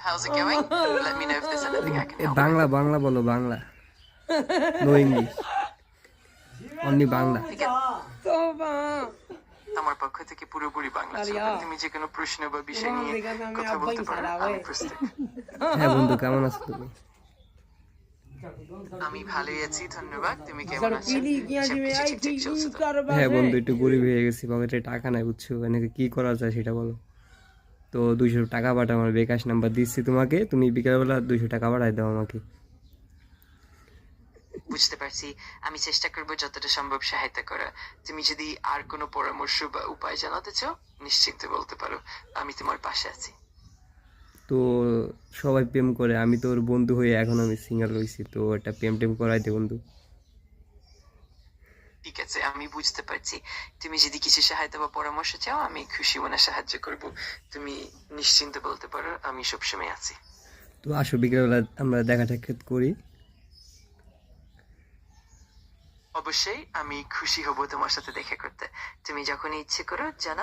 How's it going? Let me know if there's anything I can help Bangla Bangla বলো Bangla no English only Bangla with. আমার পক্ষ থেকে পুরোপুরি বাংলা চলবে। তুমি যে কোনো প্রশ্ন বা বিষয় নিয়ে কথা বলতে পারো, আমি প্রস্তুত। হ্যাঁ বন্ধু কেমন আছো তুমি আমি ভালোই আছি, ধন্যবাদ। তুমি কেমন আছো? সবকিছু ঠিকঠাক চলছে তো? হ্যাঁ বন্ধু একটু গরিব হয়ে গেছি, পকেটে টাকা নাই বুঝছো, এনেকে কি করা যায় সেটা বলো। তো 200 টাকা পাঠা, আমার বিকাশ নাম্বার দিচ্ছি তোমাকে, তুমি বিকালবেলা 200 টাকা পাঠাই দাও আমাকে। বুঝতে পারছি, আমি চেষ্টা করবো যতটা সম্ভব সহায়তা করা। তুমি যদি আর কোনো পরামর্শ বা উপায় জানাতে চাও নিশ্চিন্তে বলতে পারো, আমি তোমার পাশে আছি। তো সবাই প্রেম করে, আমি তোর বন্ধু হয়ে এখন আমি সিঙ্গেল হয়েছি, তো একটা প্রেম টেম করাই দে বন্ধু। ঠিক আছে, আমি বুঝতে পারছি। তুমি যদি কিছু সহায়তা বা পরামর্শ চাও আমি খুশি মনে সাহায্য করব। তুমি নিশ্চিন্তে বলতে পারো, আমি সবসময় আছি। তো আসো বিকেলবেলা আমরা দেখা সাক্ষাৎ করি। অবশ্যই, আমি খুশি হব তোমার সাথে দেখা করতে। তুমি যখনই ইচ্ছে করো জানাও,